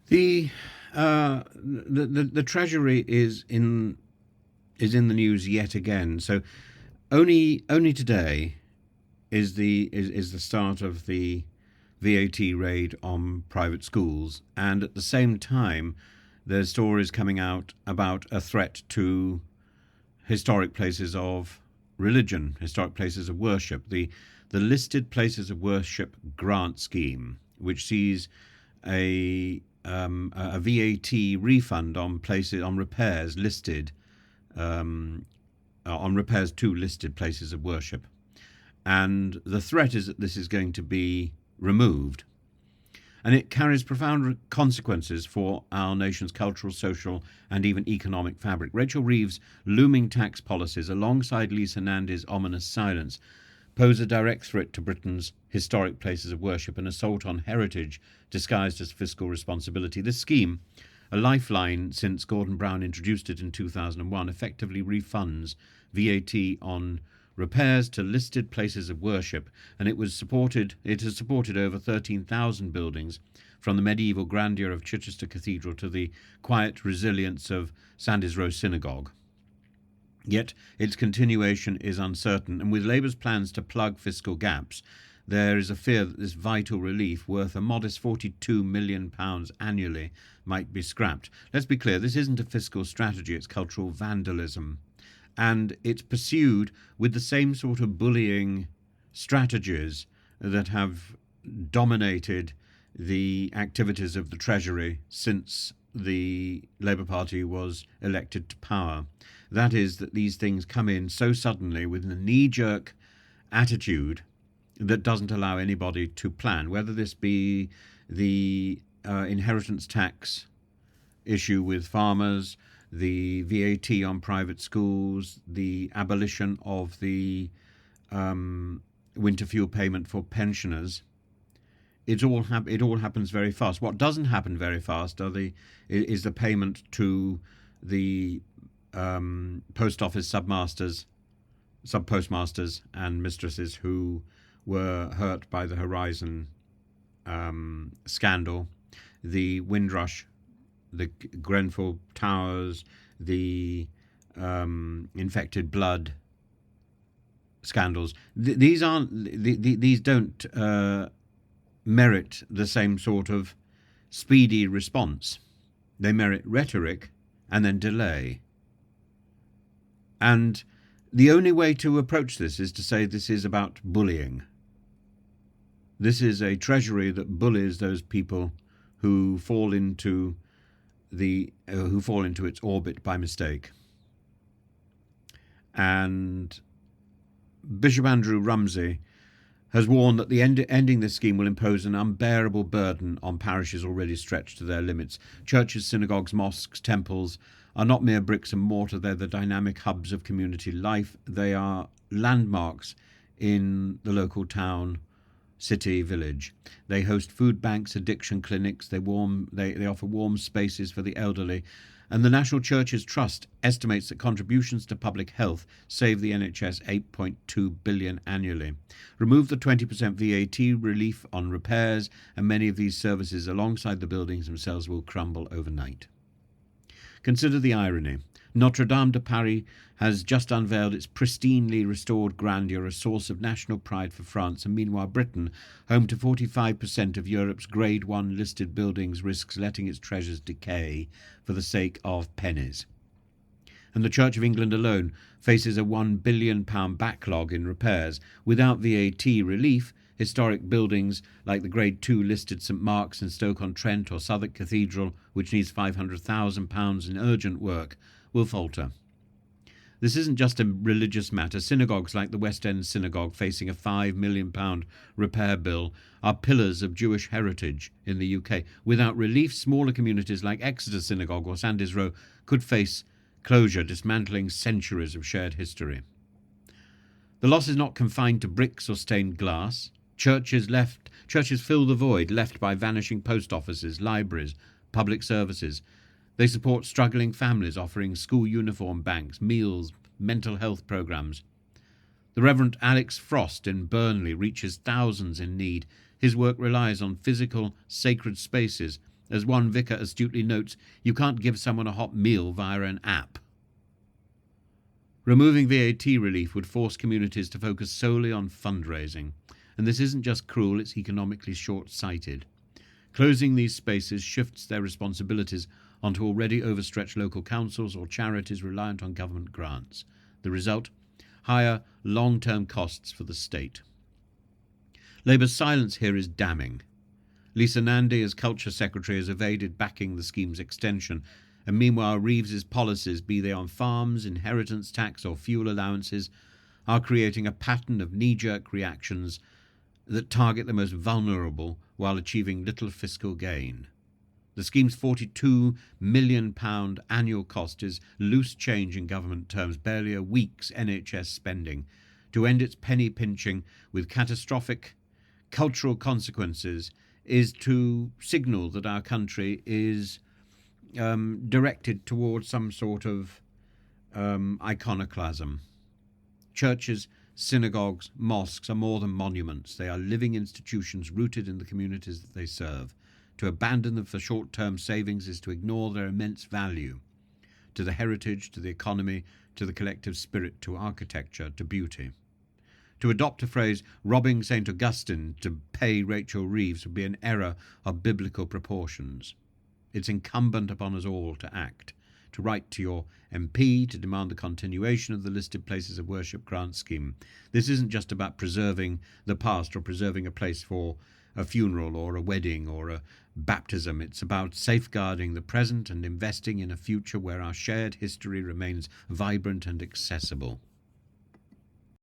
The the Treasury is in the news yet again. So only today is the start of the VAT raid on private schools, and at the same time, there's stories coming out about a threat to historic places of religion, historic places of worship. The listed places of worship grant scheme, which sees a VAT refund on places on repairs listed on repairs to listed places of worship. And the threat is that this is going to be removed. And it carries profound consequences for our nation's cultural, social, and even economic fabric. Rachel Reeves' looming tax policies, alongside Lisa Nandy's ominous silence, pose a direct threat to Britain's historic places of worship, an assault on heritage disguised as fiscal responsibility. This scheme, a lifeline since Gordon Brown introduced it in 2001, effectively refunds VAT on repairs to listed places of worship, and it has supported over 13,000 buildings, from the medieval grandeur of Chichester Cathedral to the quiet resilience of Sandys Row Synagogue. Yet its continuation is uncertain, and with Labour's plans to plug fiscal gaps, there is a fear that this vital relief, worth a modest £42 million annually, might be scrapped. Let's be clear, this isn't a fiscal strategy, it's cultural vandalism. And it's pursued with the same sort of bullying strategies that have dominated the activities of the Treasury since the Labour Party was elected to power. That is, that these things come in so suddenly with a knee-jerk attitude that doesn't allow anybody to plan, whether this be the inheritance tax issue with farmers, the VAT on private schools, the abolition of the winter fuel payment for pensioners. It all happens very fast. What doesn't happen very fast is the payment to the post office sub-postmasters and mistresses who were hurt by the Horizon scandal, the Windrush, the Grenfell Towers, the infected blood scandals. These don't merit the same sort of speedy response. They merit rhetoric and then delay. And the only way to approach this is to say this is about bullying. This is a treasury that bullies those people who fall into its orbit by mistake. And Bishop Andrew Rumsey has warned that the ending this scheme will impose an unbearable burden on parishes already stretched to their limits. Churches, synagogues, mosques, temples are not mere bricks and mortar. They're the dynamic hubs of community life. They are landmarks in the local town, city, village. They host food banks, addiction clinics. They offer warm spaces for the elderly. And the National Churches Trust estimates that contributions to public health save the NHS £8.2 billion annually. Remove the 20% VAT relief on repairs, and many of these services, alongside the buildings themselves, will crumble overnight. Consider the irony. Notre-Dame de Paris has just unveiled its pristinely restored grandeur, a source of national pride for France, and meanwhile Britain, home to 45% of Europe's Grade 1 listed buildings, risks letting its treasures decay for the sake of pennies. And the Church of England alone faces a £1 billion backlog in repairs. Without VAT relief, historic buildings like the Grade 2 listed St Mark's in Stoke-on-Trent or Southwark Cathedral, which needs £500,000 in urgent work, will falter. This isn't just a religious matter. Synagogues like the West End Synagogue, facing a £5 million repair bill, are pillars of Jewish heritage in the UK. Without relief, smaller communities like Exeter Synagogue or Sandys Row could face closure, dismantling centuries of shared history. The loss is not confined to bricks or stained glass. Churches fill the void left by vanishing post offices, libraries, public services. They support struggling families, offering school uniform banks, meals, mental health programs. The Reverend Alex Frost in Burnley reaches thousands in need. His work relies on physical, sacred spaces As one vicar astutely notes, you can't give someone a hot meal via an app. Removing VAT relief would force communities to focus solely on fundraising, and this isn't just cruel, it's economically short-sighted. Closing these spaces shifts their responsibilities onto already overstretched local councils or charities reliant on government grants. The result? Higher long-term costs for the state. Labour's silence here is damning. Lisa Nandy, as Culture Secretary, has evaded backing the scheme's extension, and meanwhile Reeves's policies, be they on farms, inheritance tax or fuel allowances, are creating a pattern of knee-jerk reactions that target the most vulnerable while achieving little fiscal gain. The scheme's £42 million annual cost is loose change in government terms, barely a week's NHS spending. To end its penny pinching with catastrophic cultural consequences is to signal that our country is directed towards some sort of iconoclasm. Churches, synagogues, mosques are more than monuments. They are living institutions rooted in the communities that they serve. To abandon them for short-term savings is to ignore their immense value to the heritage, to the economy, to the collective spirit, to architecture, to beauty. To adopt a phrase, robbing St. Augustine to pay Rachel Reeves would be an error of biblical proportions. It's incumbent upon us all to act, to write to your MP to demand the continuation of the listed places of worship grant scheme. This isn't just about preserving the past or preserving a place for a funeral or a wedding or a baptism. It's about safeguarding the present and investing in a future where our shared history remains vibrant and accessible.